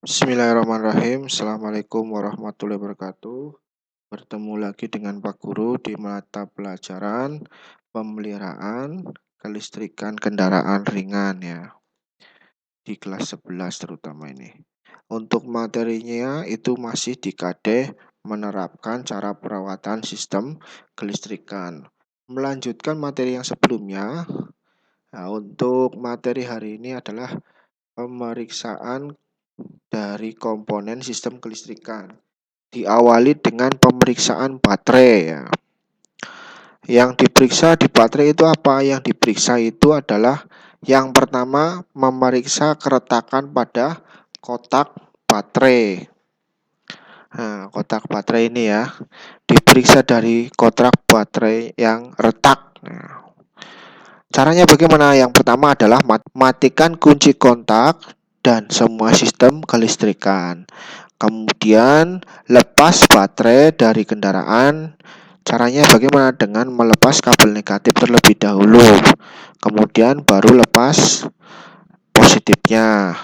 Bismillahirrahmanirrahim. Assalamualaikum warahmatullahi wabarakatuh. Bertemu lagi dengan Pak Guru di mata pelajaran pemeliharaan kelistrikan kendaraan ringan ya. Di kelas 11 terutama ini. Untuk materinya itu masih di KD menerapkan cara perawatan sistem kelistrikan. Melanjutkan materi yang sebelumnya. Nah, untuk materi hari ini adalah pemeriksaan dari komponen sistem kelistrikan. Diawali dengan pemeriksaan baterai ya. Yang diperiksa di baterai itu apa? Yang diperiksa itu adalah yang pertama memeriksa keretakan pada kotak baterai. Nah, kotak baterai ini ya diperiksa dari kotak baterai yang retak. Nah, caranya bagaimana? Yang pertama adalah matikan kunci kontak dan semua sistem kelistrikan. Kemudian lepas baterai dari kendaraan. Caranya bagaimana? Dengan melepas kabel negatif terlebih dahulu. Kemudian baru lepas positifnya.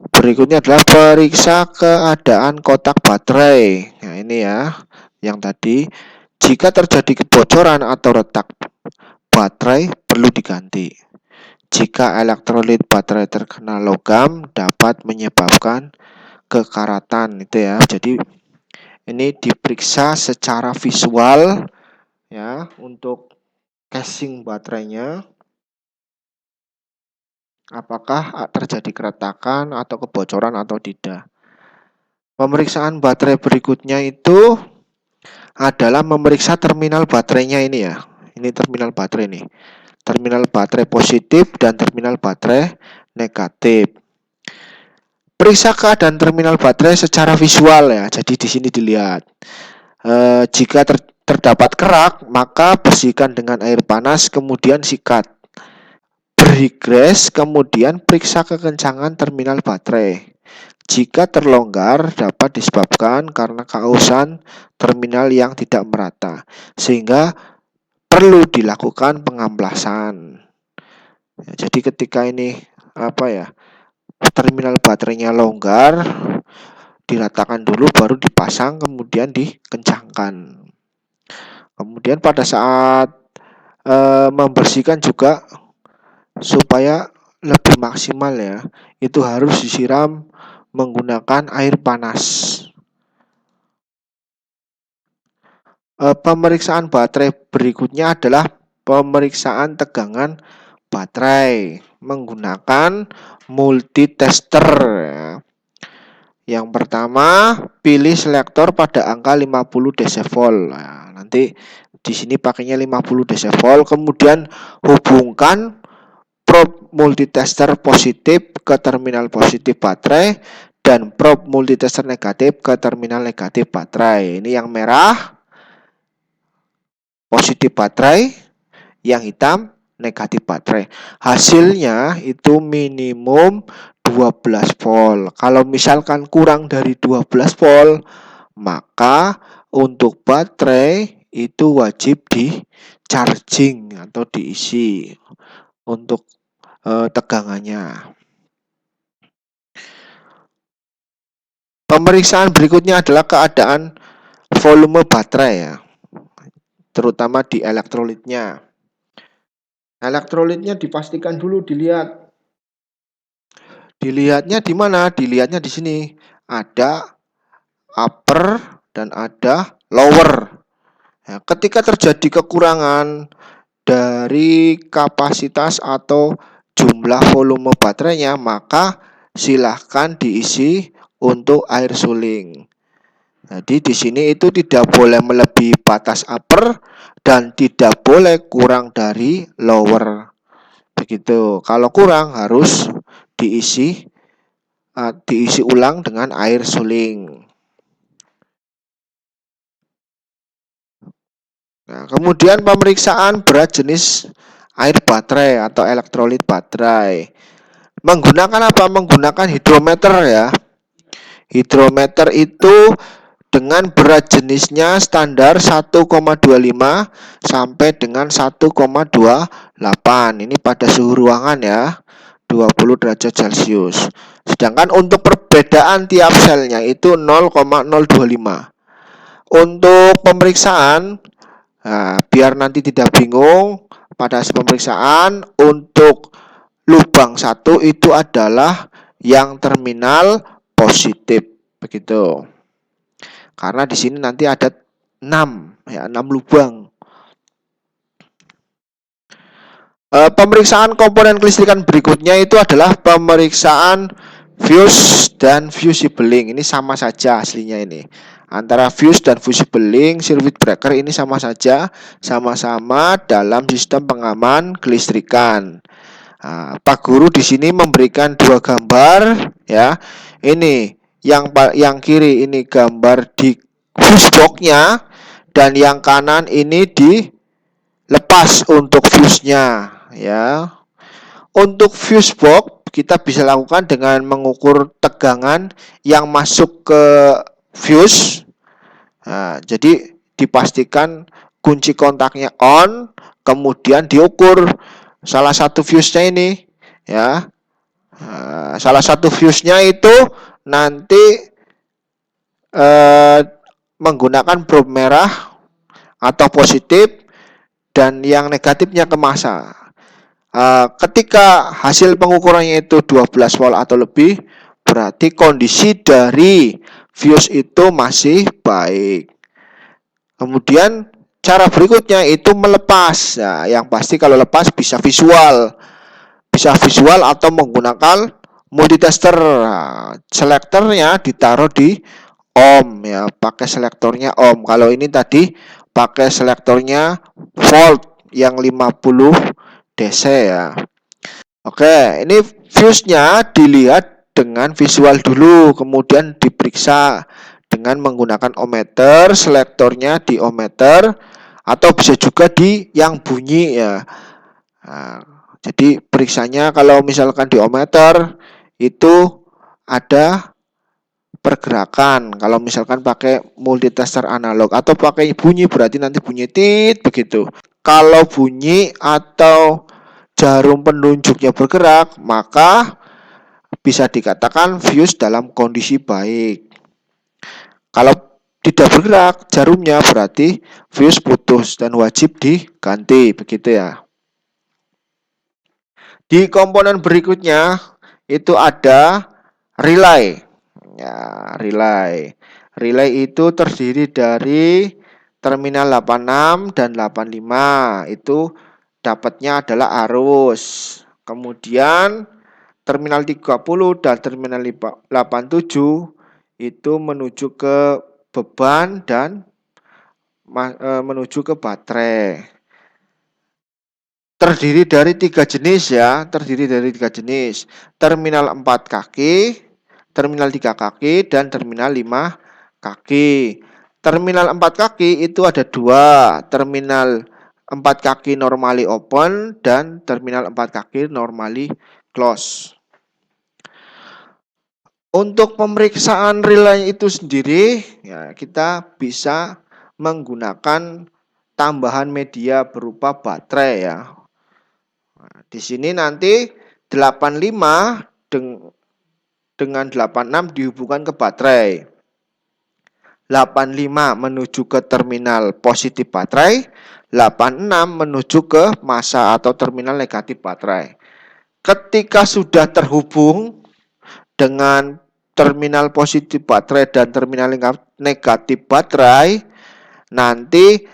Berikutnya adalah periksa keadaan kotak baterai. Nah, ini ya, yang tadi. Jika terjadi kebocoran atau retak baterai perlu diganti. Jika elektrolit baterai terkena logam dapat menyebabkan kekaratan itu ya. Jadi ini diperiksa secara visual ya untuk casing baterainya. Apakah terjadi keretakan atau kebocoran atau tidak. Pemeriksaan baterai berikutnya itu adalah memeriksa terminal baterainya ini ya. Ini terminal baterai nih. Terminal baterai positif dan terminal baterai negatif. Periksa keadaan terminal baterai secara visual ya. Jadi di sini dilihat. Jika terdapat kerak, maka bersihkan dengan air panas, kemudian sikat. Beri gres, kemudian periksa kekencangan terminal baterai. Jika terlonggar, dapat disebabkan karena keausan terminal yang tidak merata, sehingga perlu dilakukan pengamplasan. Jadi ketika ini terminal baterainya longgar, diratakan dulu baru dipasang, kemudian dikencangkan. Kemudian pada saat membersihkan juga supaya lebih maksimal ya, itu harus disiram menggunakan air panas. Pemeriksaan baterai berikutnya adalah pemeriksaan tegangan baterai menggunakan multitester ya. Yang pertama, pilih selektor pada angka 50 desivol. Nah, nanti di sini pakainya 50 desivol, kemudian hubungkan probe multitester positif ke terminal positif baterai dan probe multitester negatif ke terminal negatif baterai. Ini yang merah positif baterai, yang hitam negatif baterai. Hasilnya itu minimum 12 volt. Kalau misalkan kurang dari 12 volt, maka untuk baterai itu wajib di charging atau diisi untuk tegangannya. Pemeriksaan berikutnya adalah keadaan volume baterai ya, terutama di elektrolitnya. Elektrolitnya dipastikan dulu dilihat. Dilihatnya di mana? Dilihatnya di sini. Ada upper dan ada lower. Ya, ketika terjadi kekurangan dari kapasitas atau jumlah volume baterainya, maka silahkan diisi untuk air suling. Jadi di sini itu tidak boleh melebihi batas upper dan tidak boleh kurang dari lower. Begitu. Kalau kurang harus diisi ulang dengan air suling. Nah, kemudian pemeriksaan berat jenis air baterai atau elektrolit baterai. Menggunakan apa? Menggunakan hidrometer ya. Hidrometer itu dengan berat jenisnya standar 1,25 sampai dengan 1,28. Ini pada suhu ruangan ya. 20 derajat Celcius. Sedangkan untuk perbedaan tiap selnya itu 0,025. Untuk pemeriksaan, nah, biar nanti tidak bingung pada hasil pemeriksaan, untuk lubang 1 itu adalah yang terminal positif begitu. Karena di sini nanti ada 6 ya, 6 lubang. Pemeriksaan komponen kelistrikan berikutnya itu adalah pemeriksaan fuse dan fusible link. Ini sama saja aslinya ini. Antara fuse dan fusible link circuit breaker ini sama saja, sama-sama dalam sistem pengaman kelistrikan. Nah, Pak Guru di sini memberikan dua gambar ya. Ini yang kiri ini gambar di fuse box-nya dan yang kanan ini dilepas untuk fuse-nya ya. Untuk fuse box kita bisa lakukan dengan mengukur tegangan yang masuk ke fuse. Nah, jadi dipastikan kunci kontaknya on, kemudian diukur salah satu fuse-nya ini ya. Nah, salah satu fuse-nya itu nanti menggunakan probe merah atau positif dan yang negatifnya ke massa. Ketika hasil pengukurannya itu 12 volt atau lebih, berarti kondisi dari fuse itu masih baik. Kemudian cara berikutnya itu melepas. Nah, yang pasti kalau lepas bisa visual atau menggunakan multitester. Nah, selektornya ditaruh di ohm ya, pakai selektornya ohm. Kalau ini tadi pakai selektornya volt yang 50 DC ya. Oke, ini fuse-nya dilihat dengan visual dulu, kemudian diperiksa dengan menggunakan ohmmeter, selektornya di ohmmeter atau bisa juga di yang bunyi ya. Nah, jadi periksanya kalau misalkan di ohmmeter itu ada pergerakan. Kalau misalkan pakai multitester analog atau pakai bunyi berarti nanti bunyi tit begitu. Kalau bunyi atau jarum penunjuknya bergerak, maka bisa dikatakan fuse dalam kondisi baik. Kalau tidak bergerak jarumnya berarti fuse putus dan wajib diganti begitu ya. Di komponen berikutnya itu ada relay. Ya, relay. Relay itu terdiri dari terminal 86 dan 85. Itu dapatnya adalah arus. Kemudian terminal 30 dan terminal 87 itu menuju ke beban dan menuju ke baterai. Terdiri dari tiga jenis ya, terminal 4 kaki, terminal 3 kaki, dan terminal 5 kaki. Terminal 4 kaki itu ada dua, terminal 4 kaki normally open dan terminal 4 kaki normally close. Untuk pemeriksaan relay itu sendiri ya, kita bisa menggunakan tambahan media berupa baterai ya. Nah, di sini nanti 85 dengan 86 dihubungkan ke baterai. 85 menuju ke terminal positif baterai, 86 menuju ke massa atau terminal negatif baterai. Ketika sudah terhubung dengan terminal positif baterai dan terminal negatif baterai, nanti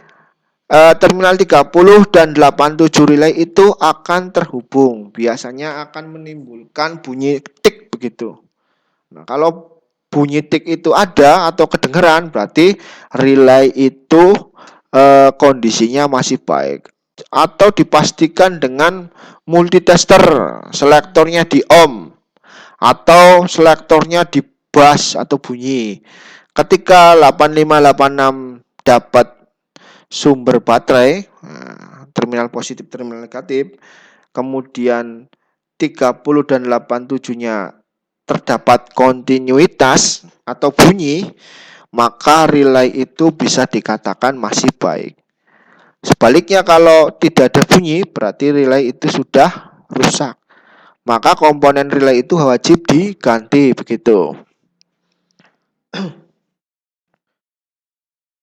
terminal 30 dan 87 relay itu akan terhubung. Biasanya akan menimbulkan bunyi tik begitu. Nah, kalau bunyi tik itu ada atau kedengeran berarti relay itu kondisinya masih baik. Atau dipastikan dengan multitester, selektornya di ohm atau selektornya di bass atau bunyi. Ketika 8586 dapat sumber baterai, terminal positif, terminal negatif, kemudian 30 dan 87-nya terdapat kontinuitas atau bunyi, maka relay itu bisa dikatakan masih baik. Sebaliknya kalau tidak ada bunyi, berarti relay itu sudah rusak. maka komponen relay itu wajib diganti begitu.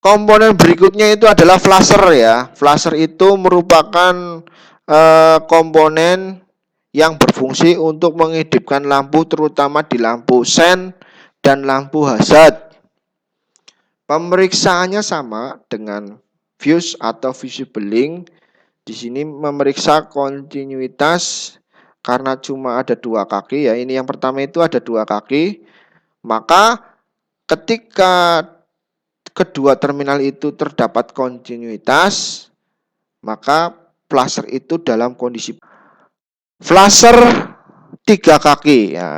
Komponen berikutnya itu adalah flasher ya. Flasher itu merupakan komponen yang berfungsi untuk menghidupkan lampu terutama di lampu sen dan lampu hazard. Pemeriksaannya sama dengan fuse atau visible link. Di sini memeriksa kontinuitas karena cuma ada dua kaki ya. Ini yang pertama itu ada dua kaki. Maka ketika kedua terminal itu terdapat kontinuitas, maka flasher itu dalam kondisi flasher tiga kaki ya.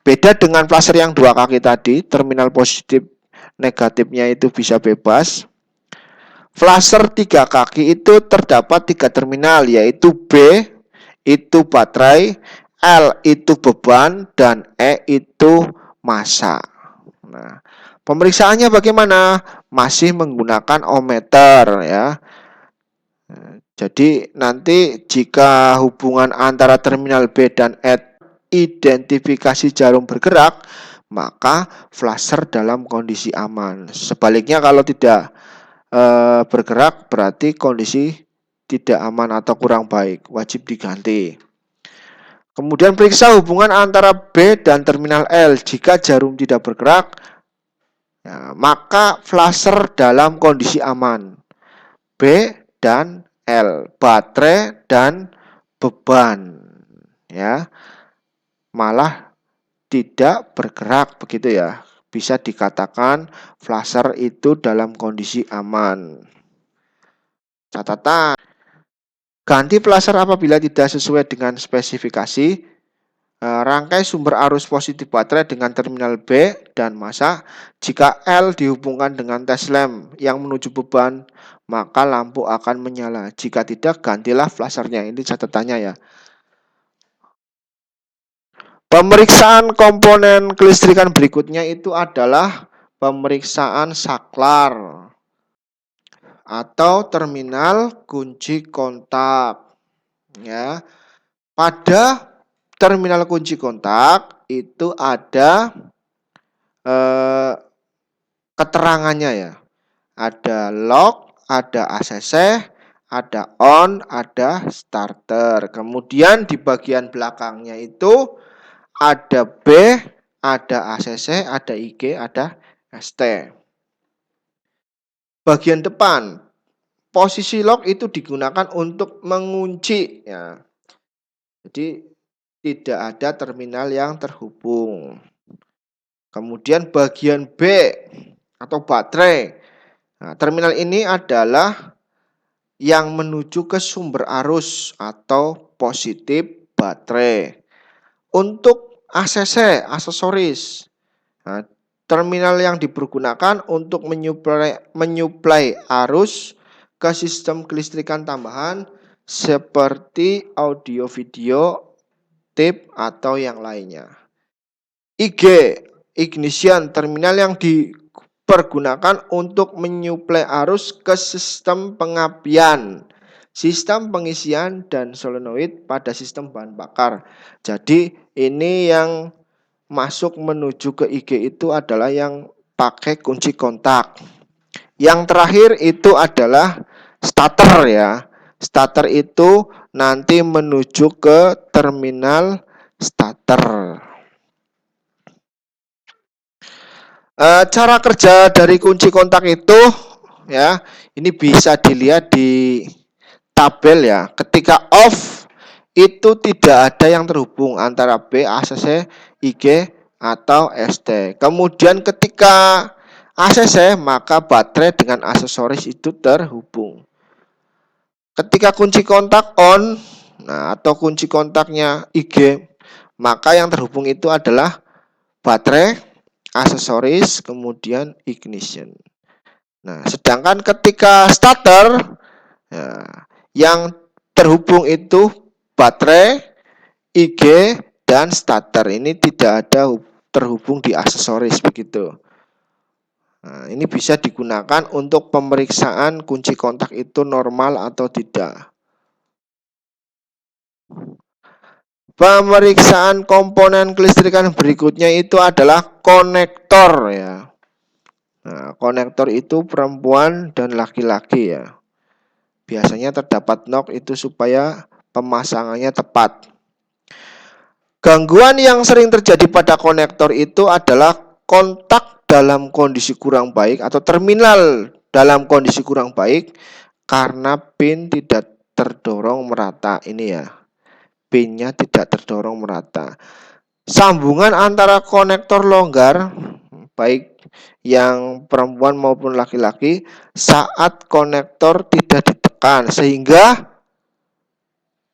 Beda dengan flasher yang dua kaki tadi, terminal positif negatifnya itu bisa bebas. Flasher tiga kaki itu terdapat tiga terminal, yaitu B itu baterai, L itu beban, dan E itu massa. Nah, pemeriksaannya bagaimana? Masih menggunakan ohmmeter ya. Jadi nanti jika hubungan antara terminal B dan E identifikasi jarum bergerak, maka flasher dalam kondisi aman. Sebaliknya kalau tidak bergerak berarti kondisi tidak aman atau kurang baik, wajib diganti. Kemudian periksa hubungan antara B dan terminal L. Jika jarum tidak bergerak, ya, maka flasher dalam kondisi aman. B dan L, baterai dan beban, ya, malah tidak bergerak begitu ya. Bisa dikatakan flasher itu dalam kondisi aman. Catatan, ganti flasher apabila tidak sesuai dengan spesifikasi. Rangkai sumber arus positif baterai dengan terminal B dan massa. Jika L dihubungkan dengan tes lamp yang menuju beban, maka lampu akan menyala. Jika tidak, gantilah flashernya. Ini catatannya ya. Pemeriksaan komponen kelistrikan berikutnya itu adalah pemeriksaan saklar atau terminal kunci kontak. Ya, pada terminal kunci kontak itu ada keterangannya ya. Ada lock, ada ACC, ada on, ada starter. Kemudian di bagian belakangnya itu ada B, ada ACC, ada IG, ada ST. Bagian depan, posisi lock itu digunakan untuk mengunci ya. Jadi tidak ada terminal yang terhubung. Kemudian bagian B atau baterai. Nah, terminal ini adalah yang menuju ke sumber arus atau positif baterai. Untuk ACC, aksesoris. Nah, terminal yang dipergunakan untuk menyuplai arus ke sistem kelistrikan tambahan seperti audio video, tape atau yang lainnya. IG, ignition, terminal yang dipergunakan untuk menyuplai arus ke sistem pengapian, sistem pengisian dan solenoid pada sistem bahan bakar. Jadi ini yang masuk menuju ke IG itu adalah yang pakai kunci kontak. Yang terakhir itu adalah starter ya. Starter itu nanti menuju ke terminal starter. Cara kerja dari kunci kontak itu ya, ini bisa dilihat di tabel ya. Ketika off itu tidak ada yang terhubung antara B, ACC, IG atau ST. Kemudian ketika ACC maka baterai dengan aksesoris itu terhubung. Ketika kunci kontak on, nah atau kunci kontaknya IG, maka yang terhubung itu adalah baterai, aksesoris, kemudian ignition. Nah, sedangkan ketika starter, ya, yang terhubung itu baterai, IG, dan starter. Ini tidak ada terhubung di aksesoris begitu. Nah, ini bisa digunakan untuk pemeriksaan kunci kontak itu normal atau tidak. Pemeriksaan komponen kelistrikan berikutnya itu adalah konektor ya. Nah, konektor itu perempuan dan laki-laki ya. Biasanya terdapat nok itu supaya pemasangannya tepat. Gangguan yang sering terjadi pada konektor itu adalah kontak dalam kondisi kurang baik atau terminal dalam kondisi kurang baik karena pin tidak terdorong merata. Ini ya, pinnya tidak terdorong merata. Sambungan antara konektor longgar, baik yang perempuan maupun laki-laki, saat konektor tidak ditekan sehingga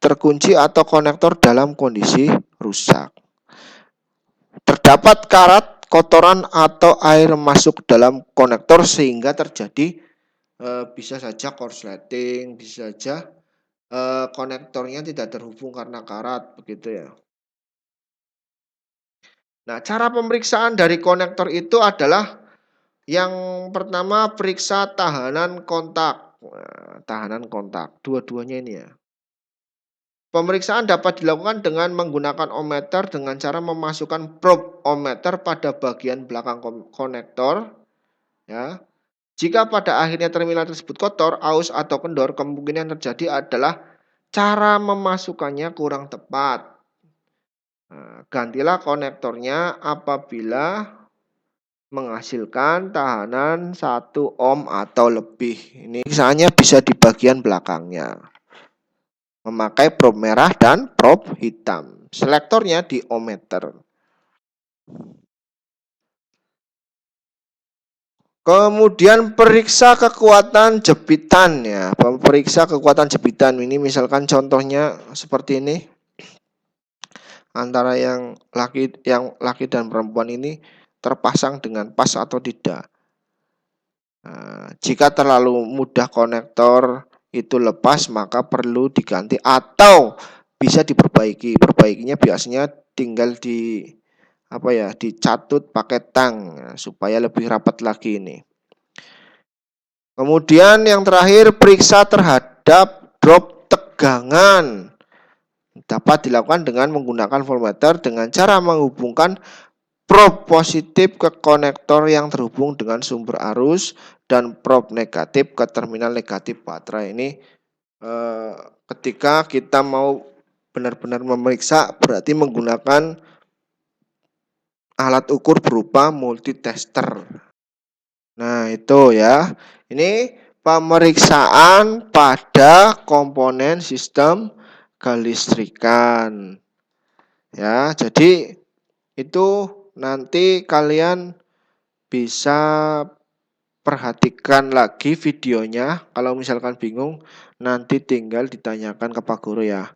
terkunci atau konektor dalam kondisi rusak. Terdapat karat, kotoran atau air masuk dalam konektor sehingga terjadi bisa saja korsleting, bisa saja konektornya tidak terhubung karena karat, begitu ya. Nah, cara pemeriksaan dari konektor itu adalah yang pertama periksa tahanan kontak. Nah, tahanan kontak, dua-duanya ini ya. Pemeriksaan dapat dilakukan dengan menggunakan ohmmeter dengan cara memasukkan probe ohmmeter pada bagian belakang konektor. Ya. Jika pada akhirnya terminal tersebut kotor, aus atau kendor, kemungkinan terjadi adalah cara memasukkannya kurang tepat. Nah, gantilah konektornya apabila menghasilkan tahanan 1 ohm atau lebih. Ini misalnya bisa di bagian belakangnya. Memakai probe merah dan probe hitam. Selektornya di ohmmeter. Kemudian periksa kekuatan jepitan ya. Periksa kekuatan jepitan ini misalkan contohnya seperti ini. Antara yang laki dan perempuan ini terpasang dengan pas atau tidak. Nah, jika terlalu mudah konektor itu lepas maka perlu diganti atau bisa diperbaiki. Perbaikinya biasanya tinggal dicatut pakai tang supaya lebih rapat lagi ini. Kemudian yang terakhir periksa terhadap drop tegangan. Dapat dilakukan dengan menggunakan voltmeter dengan cara menghubungkan probe positif ke konektor yang terhubung dengan sumber arus dan probe negatif ke terminal negatif baterai. Ini ketika kita mau benar-benar memeriksa berarti menggunakan alat ukur berupa multitester. Nah, itu ya. Ini pemeriksaan pada komponen sistem kelistrikan. Ya, jadi itu nanti kalian bisa perhatikan lagi videonya. Kalau misalkan bingung, nanti tinggal ditanyakan ke Pak Guru ya.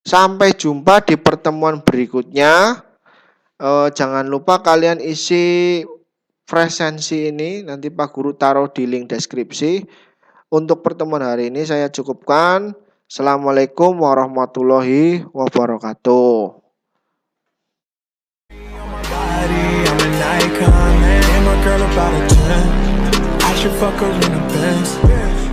Sampai jumpa di pertemuan berikutnya. Jangan lupa kalian isi presensi ini. Nanti Pak Guru taruh di link deskripsi. Untuk pertemuan hari ini saya cukupkan. Assalamualaikum warahmatullahi wabarakatuh. Girl about a 10, I should fuck her in a Benz.